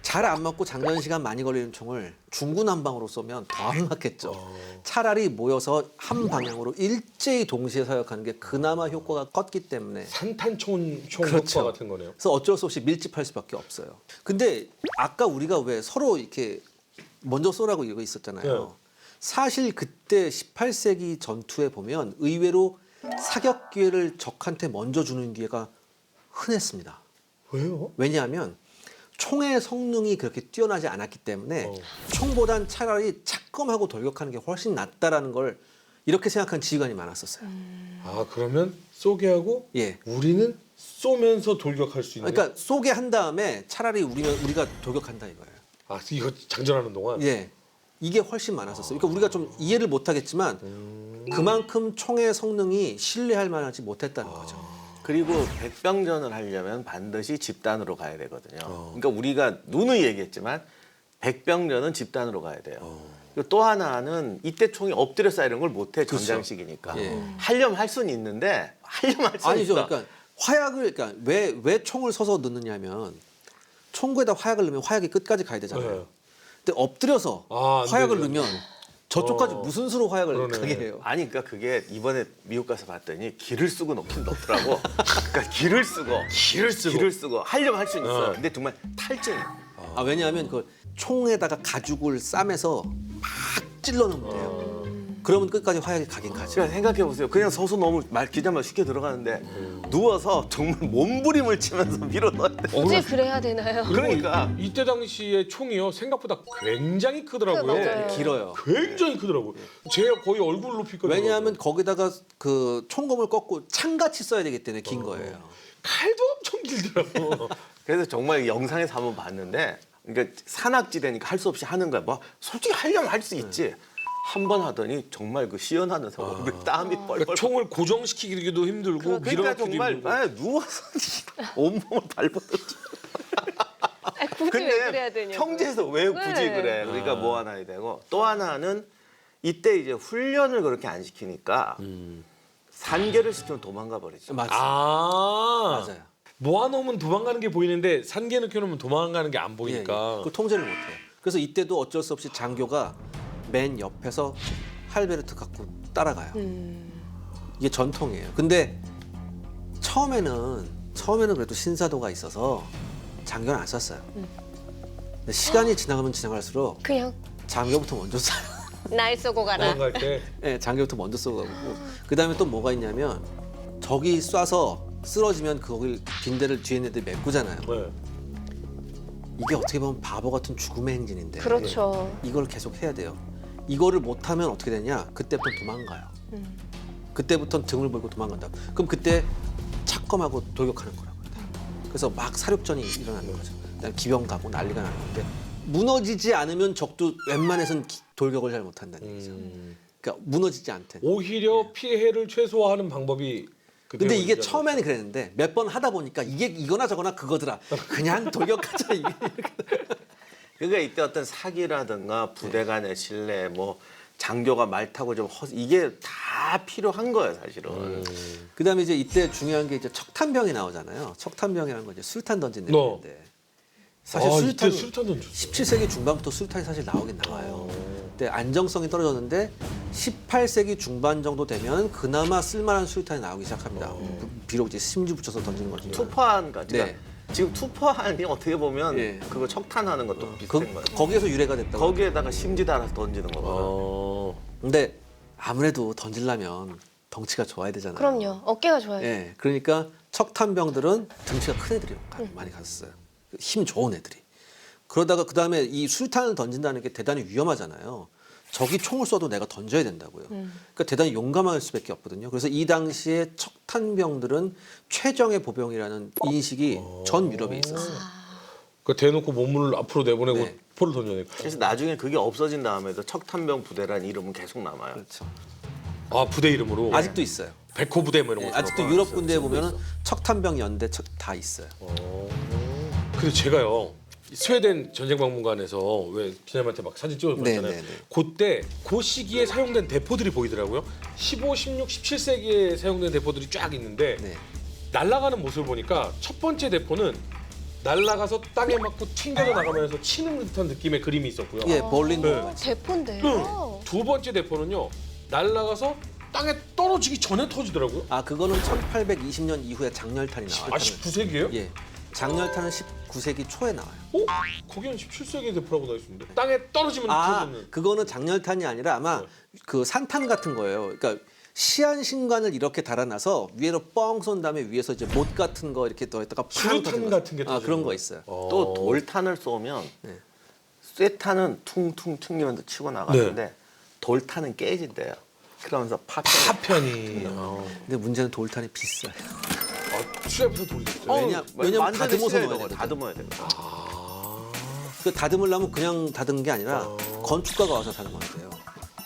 잘 안 맞고 장전 시간 많이 걸리는 총을 중구난방으로 쏘면 더 안 맞겠죠. 차라리 모여서 한 방향으로 일제히 동시에 사격하는 게 그나마 효과가 컸기 때문에, 산탄총 그렇죠. 효과 같은 거네요. 그래서 어쩔 수 없이 밀집할 수밖에 없어요. 근데 아까 우리가 왜 서로 이렇게 먼저 쏘라고 이거 있었잖아요. 네. 사실 그때 18세기 전투에 보면 의외로 사격 기회를 적한테 먼저 주는 기회가 흔했습니다. 왜요? 왜냐하면 총의 성능이 그렇게 뛰어나지 않았기 때문에 총보단 차라리 착검하고 돌격하는 게 훨씬 낫다라는 걸 이렇게 생각한 지휘관이 많았었어요. 아 그러면 쏘게 하고 예. 우리는 쏘면서 돌격할 수 있는. 그러니까 쏘게 한 다음에 차라리 우리가 돌격한다 이거예요. 아 이거 장전하는 동안. 예. 이게 훨씬 많았었어요. 그러니까 우리가 좀 이해를 못 하겠지만 그만큼 총의 성능이 신뢰할 만하지 못했다는 거죠. 그리고 백병전을 하려면 반드시 집단으로 가야 되거든요. 그러니까 우리가 누누이 얘기했지만 백병전은 집단으로 가야 돼요. 그리고 또 하나는 이때 총이 엎드려 쌓이는 걸 못해, 전장식이니까. 예. 하려면 할 수는 있는데 하려면 할 수는 아니죠. 있어. 그러니까 화약을, 그러니까 왜 총을 서서 넣느냐면 총구에다 화약을 넣으면 화약이 끝까지 가야 되잖아요. 네. 근데 엎드려서 안 화약을 되죠. 넣으면 저쪽까지 무슨 수로 화약을 그러네. 가게 해요. 아니 그러니까 그게 이번에 미국 가서 봤더니 기를 쓰고 넣긴 넣더라고. 그러니까 기를 쓰고 하려면 할 수는 있어. 근데 정말 탈진이야. 아, 왜냐하면 그 총에다가 가죽을 싸매서 막 찔러 넣으면 돼요. 그러면 끝까지 화약이 가긴 가죠. 그러니까 생각해 보세요. 그냥 서서 너무 기자만 쉽게 들어가는데 누워서 정말 몸부림을 치면서 밀어 넣어야 돼. 굳이 그래야 되나요? 그러니까 이때 당시에 총이요 생각보다 굉장히 크더라고요. 맞아요. 길어요. 굉장히 크더라고요. 제 거의 얼굴 높이거든요. 왜냐하면 거기다가 그 총검을 꺾고 창같이 써야 되기 때문에 긴 거예요. 칼도 엄청 길더라고. 그래서 정말 영상에서 한번 봤는데, 그러니까 산악지대니까 할 수 없이 하는 거야. 뭐 솔직히 하려면 할 수 있지. 한 번 하더니 정말 그 시연하면서 얼굴에 땀이 뻘뻘. 그러니까 총을 고정시키기도 힘들고 그러니까 밀어넣기도 정말 힘들고. 누워서 온몸을 밟아줬지. 아니, 굳이 왜 그래야 근데 되냐고. 형제에서 왜 굳이 네. 그래? 그러니까 뭐 하나 해야 되고, 또 하나는 이때 이제 훈련을 그렇게 안 시키니까 산계를 시키면 도망가 버리죠. 맞아요. 맞아요. 맞아요. 모아놓으면 도망가는 게 보이는데 산개 넣혀놓으면 도망가는 게 안 보이니까. 그걸 통제를 못해요. 그래서 이때도 어쩔 수 없이 장교가 맨 옆에서 할베르트 갖고 따라가요. 이게 전통이에요. 근데 처음에는 그래도 신사도가 있어서 장교는 안 썼어요. 근데 시간이 지나가면 지나갈수록 그냥 장교부터 먼저 쏴요. 날 쏘고 가라. 도망갈 때. 네, 장교부터 먼저 쏘고 그다음에 또 뭐가 있냐면 적이 쏴서 쓰러지면 거기 빈대를 뒤에 있는 애들이 메꾸잖아요. 네. 이게 어떻게 보면 바보 같은 죽음의 행진인데 그렇죠. 이걸 계속 해야 돼요. 이거를 못하면 어떻게 되냐? 그때부터 도망가요. 그때부터 등을 보고 도망간다. 그럼 그때 착검하고 돌격하는 거라고요. 그래서 막 사륙전이 일어나는 거죠. 그다음에 기병 가고 난리가 나는 건데 무너지지 않으면 적도 웬만해선 돌격을 잘 못한다는 얘기죠. 그러니까 무너지지 않대. 오히려 피해를 최소화하는 방법이. 그 근데 이게 대우이잖아요. 처음에는 그랬는데 몇 번 하다 보니까 이게 이거나 저거나 그거더라. 그냥 돌격하자 이게. 그러니까 이때 어떤 사기라든가 부대 간의 신뢰, 뭐 장교가 말 타고 좀 이게 다 필요한 거예요, 사실은. 그다음에 이제 이때 중요한 게 이제 척탄병이 나오잖아요. 척탄병이라는 건 이제 수류탄 던진 애인데 사실 이때 수류탄 수류탄 던졌어. 17세기 중반부터 수류탄이 사실 나오긴 나와요. 근데 안정성이 떨어졌는데 18세기 중반 정도 되면 그나마 쓸만한 수류탄이 나오기 시작합니다. 비록 이제 심지 붙여서 던지는 거지만. 투포한까지. 네. 지금 투포한이 어떻게 보면 예. 그거 척탄하는 것도 비슷한 거예요. 거기에서 유래가 됐다고. 거기에다가 심지 달아서 던지는 거거든. 근데 아무래도 던지려면 덩치가 좋아야 되잖아요. 그럼요. 어깨가 좋아요. 예, 그러니까 척탄병들은 등치가 큰 애들이 많이 갔었어요. 힘 좋은 애들이. 그러다가 그 다음에 이 수류탄을 던진다는 게 대단히 위험하잖아요. 적이 총을 쏴도 내가 던져야 된다고요. 그러니까 대단히 용감할 수밖에 없거든요. 그래서 이 당시에 척탄병들은 최정예 보병이라는 인식이 전 유럽에 있었어요. 그 대놓고 몸을 앞으로 내보내고 네. 포를 던져내고. 그래서 나중에 그게 없어진 다음에도 척탄병 부대라는 이름은 계속 남아요. 그렇죠. 아 부대 이름으로. 아직도 있어요. 백호 부대 뭐 이런 예, 거. 아직도 유럽 군대에 보면은 척탄병 연대 다 있어요. 근데 제가요 스웨덴 전쟁박물관에서 왜 기자님한테 막 사진 찍어줬잖아요. 네, 네, 네. 그때 그 시기에 사용된 대포들이 보이더라고요. 15, 16, 17세기에 사용된 대포들이 쫙 있는데 네. 날아가는 모습을 보니까 첫 번째 대포는 날아가서 땅에 맞고 튕겨져 나가면서 치는 듯한 느낌의 그림이 있었고요. 예, 볼린 네. 네. 대포인데요. 두 번째 대포는요 날아가서 땅에 떨어지기 전에 터지더라고요. 아 그거는 1820년 이후에 장렬탄이 나와요. 아 19세기예요? 예, 장렬탄은 19세기 초에 나와요. 어? 거기는 17세기 대포라고 나와 있습니다. 땅에 떨어지면 아, 터지는. 그거는 장렬탄이 아니라 아마 그 산탄 같은 거예요. 그러니까 시한신관을 이렇게 달아놔서 위로 뻥 쏜 다음에 위에서 이제 못 같은 거 이렇게 넣었다가 팡 수류탄 터지는 같은 게 거. 아 터지는 그런 거 거예요? 있어요. 또 돌탄을 쏘면 네. 쇠탄은 퉁퉁 튕기면서 치고 나가는데 돌탄은 깨진대요. 그러면서 파편이. 근데 문제는 돌탄이 비싸요. 수렵에서 돌이 있어요. 왜냐면 다듬어서 넣어야 돼. 되거든. 다듬어야 돼. 그 다듬으려면 그냥 다듬는 게 아니라 건축가가 와서 다듬어야 돼요.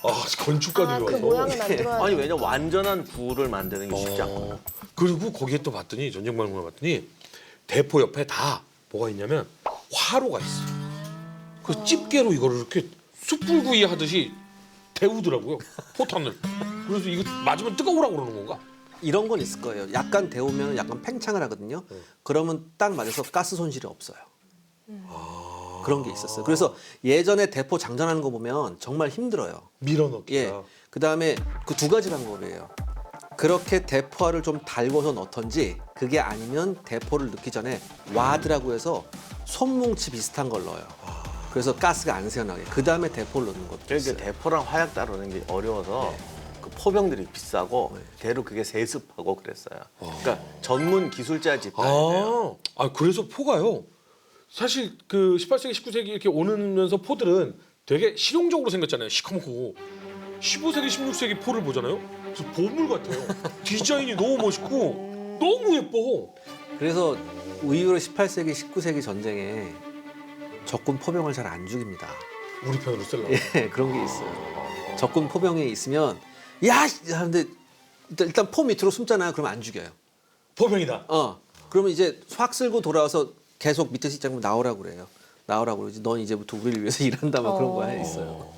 아 건축가들이 그 와서. 모양을 만들어야 아니 돼. 왜냐 완전한 구를 만드는 게 쉽지 않거든. 그리고 거기에 또 봤더니 전쟁박물관 봤더니 대포 옆에 다 뭐가 있냐면 화로가 있어. 그 집게로 이거를 이렇게 숯불구이 하듯이 데우더라고요. 포탄을. 그래서 이거 맞으면 뜨거우라고 그러는 건가? 이런 건 있을 거예요. 약간 데우면 약간 팽창을 하거든요. 그러면 딱 맞아서 가스 손실이 없어요. 그런 게 있었어요. 그래서 예전에 대포 장전하는 거 보면 정말 힘들어요. 밀어넣기가. 예. 그다음에 그 두 가지 방법이에요. 그렇게 대포알을 좀 달궈서 넣던지 그게 아니면 대포를 넣기 전에 와드라고 해서 손뭉치 비슷한 걸 넣어요. 그래서 가스가 안 새어나게. 그다음에 대포를 넣는 것도 그러니까 있어요. 대포랑 화약 다루는 게 어려워서 그 포병들이 비싸고 대로 그게 세습하고 그랬어요. 그러니까 전문 기술자 집단이에요. 그래서 포가요. 사실 그 18세기, 19세기 이렇게 오면서 포들은 되게 실용적으로 생겼잖아요. 시커멓고. 15세기, 16세기 포를 보잖아요. 그래서 보물 같아요. 디자인이 너무 멋있고 너무 예뻐. 그래서 의외로 18세기, 19세기 전쟁에 적군 포병을 잘 안 죽입니다. 우리 편으로 쓰려고. 예, 그런 게 있어요. 적군 포병에 있으면 야 하는데 일단 포 밑으로 숨잖아요. 그러면 안 죽여요. 포병이다. 그러면 이제 확 쓸고 돌아와서 계속 밑에 시작하면 나오라고 그래요. 나오라고 그러지. 넌 이제부터 우리를 위해서 일한다 막 그런 거 하나 있어요.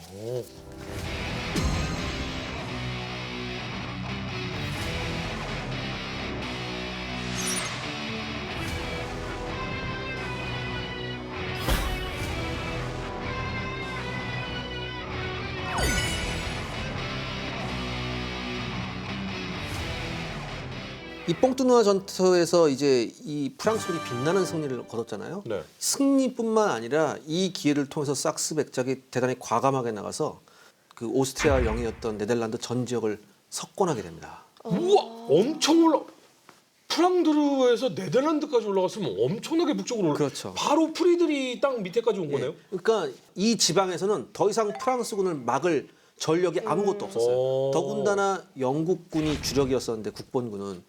이 뽕뚜누아 전투에서 이제 이 프랑스군이 빛나는 승리를 거뒀잖아요. 네. 승리뿐만 아니라 이 기회를 통해서 sak스 백작이 대단히 과감하게 나가서 그 오스트리아 영이었던 네덜란드 전 지역을 석권하게 됩니다. 우와, 엄청 올라. 프랑드르에서 네덜란드까지 올라갔으면 엄청나게 북쪽으로 올라. 그렇죠. 바로 프리드리 땅 밑에까지 온 거네요. 그러니까 이 지방에서는 더 이상 프랑스군을 막을 전력이 아무것도 없었어요. 오. 더군다나 영국군이 주력이었었는데 국본군은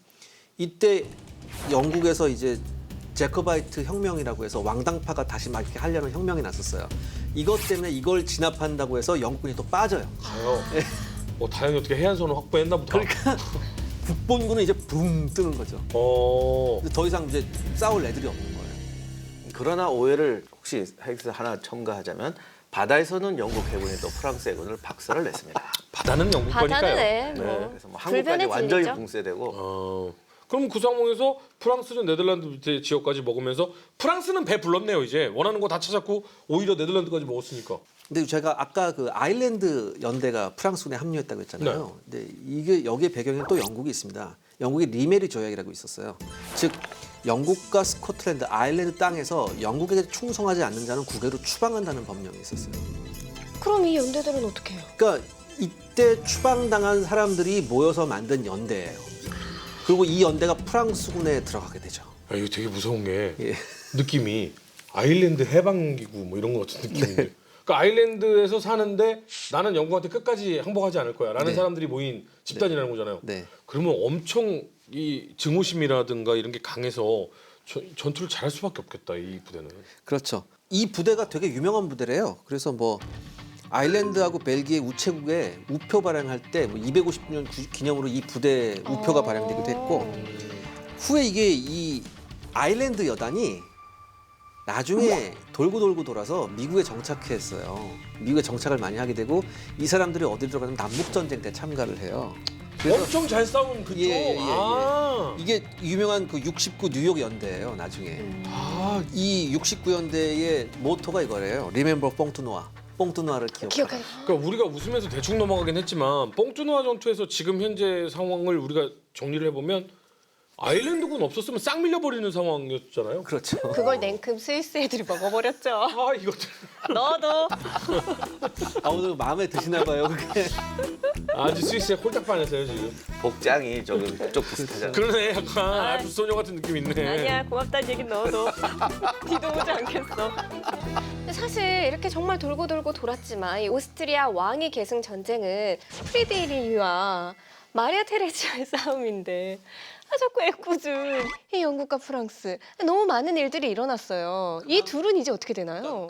이때 영국에서 이제 제커바이트 혁명이라고 해서 왕당파가 다시 막 이렇게 하려는 혁명이 났었어요. 이것 때문에 이걸 진압한다고 해서 영국군이 또 빠져요. 가요. 다행히 어떻게 해안선을 확보했나 보다. 그러니까 국본군은 이제 붕 뜨는 거죠. 근데 더 이상 이제 싸울 애들이 없는 거예요. 그러나 오해를 혹시 헬스 하나 첨가하자면 바다에서는 영국 해군이 또 프랑스 해군을 박살을 냈습니다. 바다는 영국 거니까요. 바다는 그래서 뭐 한국까지 완전히 붕괴되고 그럼 그 상황에서 프랑스는 네덜란드 밑에 지역까지 먹으면서 프랑스는 배 불렀네요. 이제 원하는 거 다 찾았고 오히려 네덜란드까지 먹었으니까. 근데 제가 아까 그 아일랜드 연대가 프랑스군에 합류했다고 했잖아요. 근데 이게 여기에 배경에 또 영국이 있습니다. 영국의 리메리 조약이라고 있었어요. 즉 영국과 스코틀랜드, 아일랜드 땅에서 영국에게 충성하지 않는 자는 국외로 추방한다는 법령이 있었어요. 그럼 이 연대들은 어떻게 해요? 그러니까 이때 추방당한 사람들이 모여서 만든 연대예요. 그리고 이 연대가 프랑스군에 들어가게 되죠. 이거 되게 무서운 게 예. 느낌이 아일랜드 해방기구 뭐 이런 거 같은 느낌인데. 그러니까 아일랜드에서 사는데 나는 영국한테 끝까지 항복하지 않을 거야라는 네. 사람들이 모인 집단이라는 거잖아요. 네. 그러면 엄청 이 증오심이라든가 이런 게 강해서 전투를 잘할 수밖에 없겠다 이 부대는. 그렇죠. 이 부대가 되게 유명한 부대래요. 그래서 뭐 아일랜드하고 벨기에 우체국에 우표 발행할 때 뭐 250주년 기념으로 이 부대 우표가 발행되기도 했고 후에 이게 이 아일랜드 여단이 나중에 돌고 돌아서 미국에 정착했어요. 미국에 정착을 많이 하게 되고 이 사람들이 어디 들어가면 남북 전쟁 때 참가를 해요. 그래서 엄청 잘 싸운 그쪽. 예. 아. 이게 유명한 그 69 뉴욕 연대예요. 나중에 이 69 연대의 모토가 이거래요. Remember 뽕뚜누아. 뽕뚜누아를 기억하라. 그러니까 우리가 웃으면서 대충 넘어가긴 했지만 뽕뚜누아 전투에서 지금 현재 상황을 우리가 정리를 해보면 아일랜드군 없었으면 싹 밀려버리는 상황이었잖아요. 그렇죠. 그걸 냉큼 스위스 애들이 먹어버렸죠. 아 이것들. 너도. 아 오늘 마음에 드시나 봐요. 그게. 아주 스위스에 홀딱 반했어요 지금. 복장이 조금 쪽 비슷하잖아요. 그러네 약간 아주 소녀 같은 느낌 있네. 아니야, 고맙다는 얘기 넣어도 뒤도 오지 않겠어. 근데 사실 이렇게 정말 돌고 돌았지만 이 오스트리아 왕위 계승 전쟁은 프리드리히와 마리아 테레지아의 싸움인데 자꾸 애꿎은 이 영국과 프랑스 너무 많은 일들이 일어났어요. 이 둘은 이제 어떻게 되나요?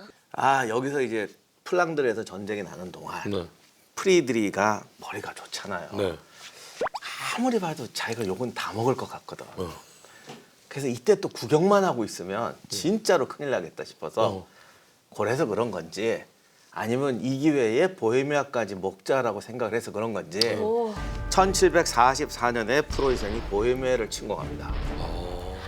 여기서 이제 플랑드르에서 전쟁이 나는 동안 네. 프리드리가 머리가 좋잖아요. 네. 아무리 봐도 자기가 욕은 다 먹을 것 같거든. 그래서 이때 또 구경만 하고 있으면 진짜로 큰일 나겠다 싶어서 그래서 그런 건지 아니면 이 기회에 보헤미아까지 먹자라고 생각을 해서 그런 건지 오. 1744년에 프로이센이 보헤미아를 침공합니다.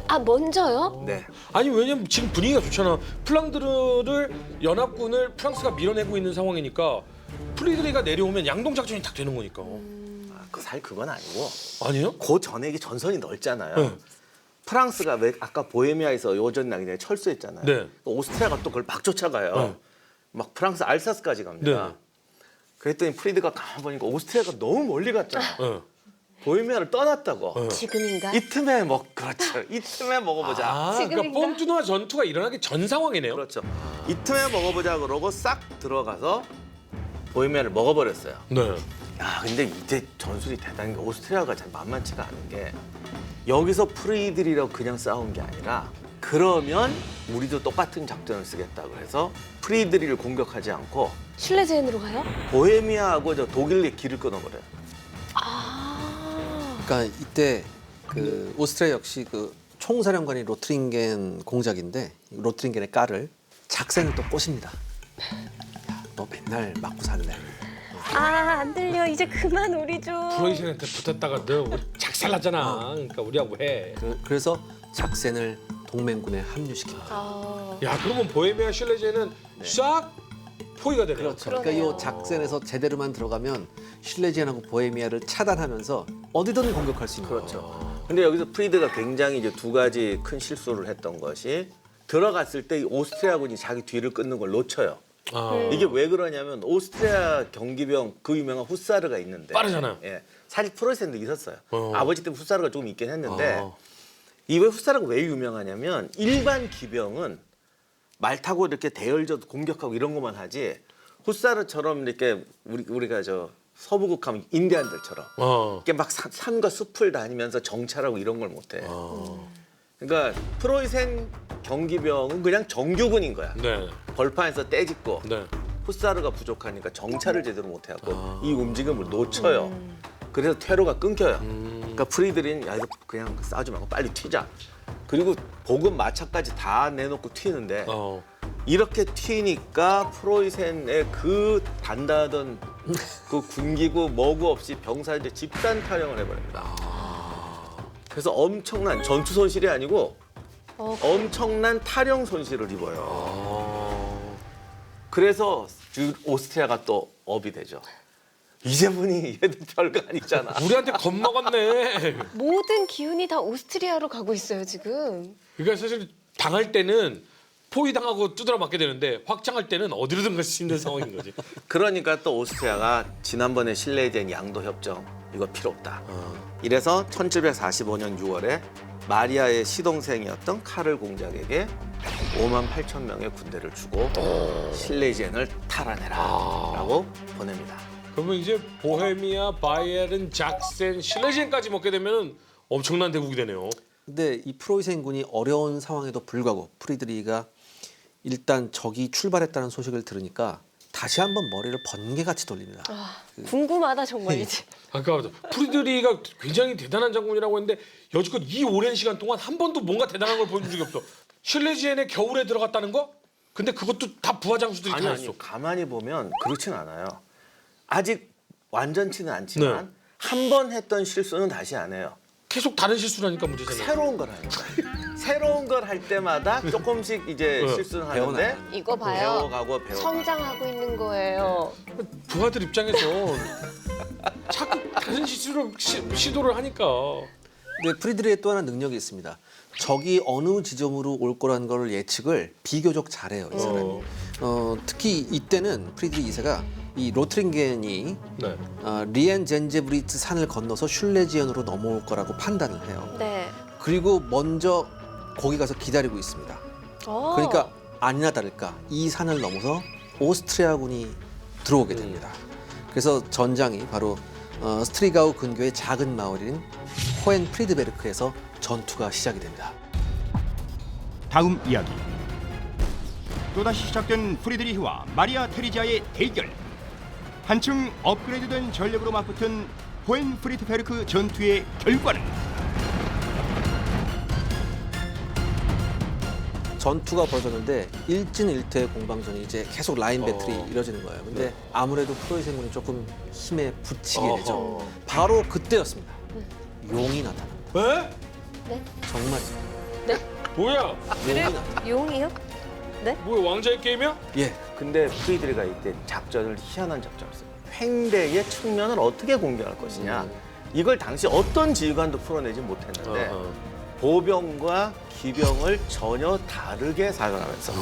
아, 먼저요? 네. 아니 왜냐면 지금 분위기가 좋잖아. 플랑드르를 연합군을 프랑스가 밀어내고 있는 상황이니까 프리드리가 내려오면 양동 작전이 딱 되는 거니까. 사실 그건 아니고 아니에요? 그 전에 이게 전선이 넓잖아요. 네. 프랑스가 왜 아까 보헤미아에서 요전 나기 전에 철수했잖아요. 네. 오스트리아가 또 그걸 막 쫓아가요. 네. 막 프랑스 알사스까지 갑니다. 네. 그랬더니 프리드가 가만 보니까 오스트리아가 너무 멀리 갔잖아. 네. 보헤미아를 떠났다고. 지금인가? 이 틈에 그렇죠. 이 틈에 먹어보자. 그러니까 지금인가? 뽕뚜누아 전투가 일어나기 전 상황이네요. 그렇죠. 이 틈에 먹어보자 그러고 싹 들어가서 보헤미아를 먹어버렸어요. 네. 근데 이때 전술이 대단한 게 오스트리아가 참 만만치가 않은 게 여기서 프리드리라고 그냥 싸운 게 아니라 그러면 우리도 똑같은 작전을 쓰겠다고 해서 프리드리를 공격하지 않고 실레제인으로 가요? 보헤미아하고 저 독일의 길을 끊어버려요. 그러니까 이때 그 오스트리아 역시 그 총사령관이 로트링겐 공작인데 로트링겐의 깔을 작센을 또 꼬십니다. 야, 너 맨날 맞고 살래. 안 들려. 이제 그만 우리 좀. 프로이센한테 붙었다가 너 우리 작살났잖아. 그러니까 우리하고 해. 그래서 작센을 동맹군에 합류시킵니다. 야 그러면 보헤미아 실레제는 싹 포위가 되네요. 그렇죠. 그러네요. 그러니까 이 작센에서 제대로만 들어가면 실레지안하고 보헤미아를 차단하면서 어디든 공격할 수 있는 그렇죠. 거죠. 근데 여기서 프리드가 굉장히 이제 두 가지 큰 실수를 했던 것이 들어갔을 때 이 오스트리아군이 자기 뒤를 끊는 걸 놓쳐요. 이게 왜 그러냐면 오스트리아 경기병 그 유명한 후사르가 있는데 빠르잖아요. 예, 사실 프로이센도 있었어요. 아버지 때문에 후사르가 조금 있긴 했는데 어. 이 왜 후사르가 왜 유명하냐면 일반 기병은 말 타고 이렇게 대열져도 공격하고 이런 것만 하지 후사르처럼 이렇게 우리가 저 서부국 하면 인디안들처럼 이렇게 막 산과 숲을 다니면서 정찰하고 이런 걸 못해. 그러니까 프로이센 경기병은 그냥 정규군인 거야. 네. 벌판에서 떼짓고 네. 후사르가 부족하니까 정찰을 제대로 못해갖고 이 움직임을 놓쳐요. 그래서 퇴로가 끊겨요. 그러니까 프리들은 야 이거 그냥 싸우지 말고 빨리 튀자. 그리고 보급 마차까지 다 내놓고 튀는데 이렇게 튀니까 프로이센의 그 단단하던 그 군기구 뭐구 없이 병사들이 집단 탈영을 해버립니다. 그래서 엄청난 전투 손실이 아니고 엄청난 탈영 손실을 입어요. 그래서 오스트리아가 또 업이 되죠. 이제 보니 얘도 별거 아니잖아. 우리한테 겁먹었네. 모든 기운이 다 오스트리아로 가고 있어요 지금. 그러니까 사실 당할 때는 포위당하고 두드려 맞게 되는데 확장할 때는 어디로든 갈 수 있는 상황인 거지. 그러니까 또 오스트리아가 지난번에 실내된 양도 협정 이거 필요 없다. 이래서 1745년 6월에 마리아의 시동생이었던 카를 공작에게 5만 8천 명의 군대를 주고 실레지엔을 탈환해라라고 보냅니다. 그러면 이제 보헤미아, 바이에른, 작센, 실레지엔까지 먹게 되면 엄청난 대국이 되네요. 근데 이 프로이센군이 어려운 상황에도 불구하고 프리드리히가 일단 적이 출발했다는 소식을 들으니까 다시 한번 머리를 번개같이 돌립니다. 궁금하다 정말 이제. 아까 프리드리히가 굉장히 대단한 장군이라고 했는데 여지껏 이 오랜 시간 동안 한 번도 뭔가 대단한 걸 보여준 적이 없어. 실레지엔의 겨울에 들어갔다는 거? 근데 그것도 다 부하 장수들이 다 했어. 아니 가만히 보면 그렇진 않아요. 아직 완전치는 않지만 한 번 했던 실수는 다시 안 해요. 계속 다른 실수라니까 문제잖아요. 새로운 걸 하는 거야. 새로운 걸 할 때마다 조금씩 이제 실수를 하는데 이거 봐요. 배워가고 성장하고 있는 거예요. 부하들 입장에서 자꾸 다른 실수를 시도를 하니까. 근데 프리드리히의 또 하나 능력이 있습니다. 적이 어느 지점으로 올 거라는 걸 예측을 비교적 잘해요, 이 사람이. 특히 이때는 프리드리히 2세가 이 로트링겐이 네. 리엔젠제브리츠 산을 건너서 슐레지언으로 넘어올 거라고 판단을 해요. 네. 그리고 먼저 거기 가서 기다리고 있습니다. 그러니까 아니나 다를까 이 산을 넘어서 오스트리아군이 들어오게 됩니다. 그래서 전장이 바로 스트리가우 근교의 작은 마을인 호헨프리드베르크에서 전투가 시작이 됩니다. 다음 이야기. 또다시 시작된 프리드리히와 마리아 테리지아의 대결. 한층 업그레이드된 전력으로 맞붙은 호헨프리드베르크 전투의 결과는? 전투가 벌어졌는데 일진일퇴 공방전이 이제 계속 라인 배틀이 이뤄지는 거예요. 근데 아무래도 프로이센군이 조금 힘에 붙이게 되죠. 바로 그때였습니다. 용이 나타납니다. 에? 정말 뭐야? 용이 나타납니다. 용이요? 뭐야 왕자의 게임이야? 예. 근데 프리드리가 이때 작전을 희한한 작전을 했어요. 횡대의 측면을 어떻게 공격할 것이냐. 이걸 당시 어떤 지휘관도 풀어내지 못했는데 보병과 기병을 전혀 다르게 사용하면서